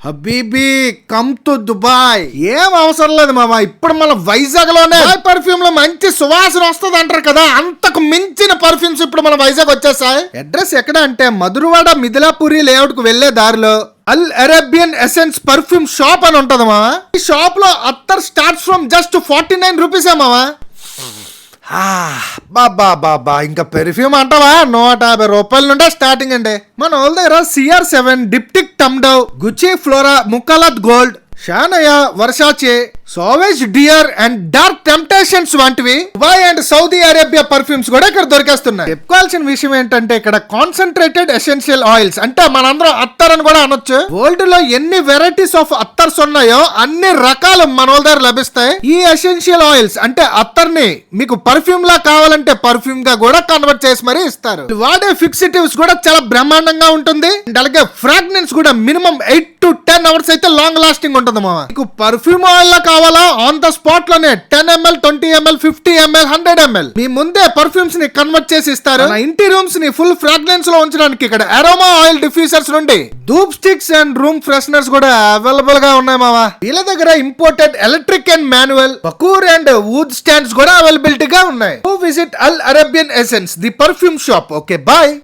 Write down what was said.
Habibi come to Dubai. ఏం అవసరం లేదు మామ, ఇప్పుడు మన వైజాగ్ లోనే పర్ఫ్యూమ్ లో మంచి సువాసన వస్తుంది అంటారు కదా, అంతకు మించిన పర్ఫ్యూమ్స్ ఇప్పుడు మన వైజాగ్ వచ్చేసాయి. అడ్రస్ ఎక్కడ అంటే మధురవాడ మిథిలాపురి లేఅవుట్ కు వెళ్లే దారిలో అల్ అరేబియన్ ఎసెన్స్ పర్ఫ్యూమ్ షాప్ అని ఉంటది మామ. ఈ షాప్ లో అత్తర్ స్టార్ట్స్ ఫ్రమ్ జస్ట్ 49 రూపీస్ మామ. బాబా ఇంకా పెర్ఫ్యూమ్ అంటావా 150 రూపాయల నుండే స్టార్టింగ్ అండి. మన వాళ్ళ దగ్గర CR7, Diptyque Tam Dao, Gucci Flora, Mukhallat gold, షానయా, Versace, Sauvage Dior and Dark Temptations వంటివి Dubai and Saudi Arabia perfumes కూడా ఇక్కడ దొరికేస్తున్నాయి. చెప్పుకోవాల్సిన విషయం ఏంటంటే ఇక్కడ కాన్సన్ట్రేటెడ్ ఎసెన్షియల్ ఆయిల్స్, అంటే మనందరం అత్తర్ అని కూడా అనొచ్చు. వరల్డ్ లో ఎన్ని వెరైటీస్ ఆఫ్ అత్తర్స్ ఉన్నాయో అన్ని రకాలు మన వాళ్ళ దగ్గర లభిస్తాయి. ఈ ఎసెన్షియల్ ఆయిల్స్ అంటే అత్తర్ ని మీకు పర్ఫ్యూమ్ లా కావాలంటే పర్ఫ్యూమ్ గా కూడా కన్వర్ట్ చేసి మరీ ఇస్తారు. వాడే ఫిక్సిటివ్స్ కూడా చాలా బ్రహ్మాండంగా ఉంటుంది. అలాగే ఫ్రాగ్రెన్స్ కూడా మినిమం 8 to 10 అవర్స్ అయితే లాంగ్ లాస్టింగ్ ఉంటుంది మామ. మీకు పర్ఫ్యూమ్ ఆయిల్ లా కావాలా ఆన్ ద స్పాట్ లోనే 10 ml, 20 ml, 50 ml, 100 ml మీ ముందే పర్ఫ్యూమ్స్ ని కన్వర్ట్ చేసి ఇస్తారు. ఇంటి రూమ్స్ ని ఫుల్ ఫ్రాగ్రెన్స్ లో ఉంచడానికి ఇక్కడ అరోమా ఆయిల్ డిఫ్యూజర్స్ నుండి dhoop sticks and room fresheners కూడా అవైలబుల్ గా ఉన్నాయి మామ. వీళ్ళ దగ్గర imported electric and manual bakhoor and wood stands కూడా అవైలబిలిటీ గా ఉన్నాయి. Visit Al Arabian Essence the perfume shop. Okay bye.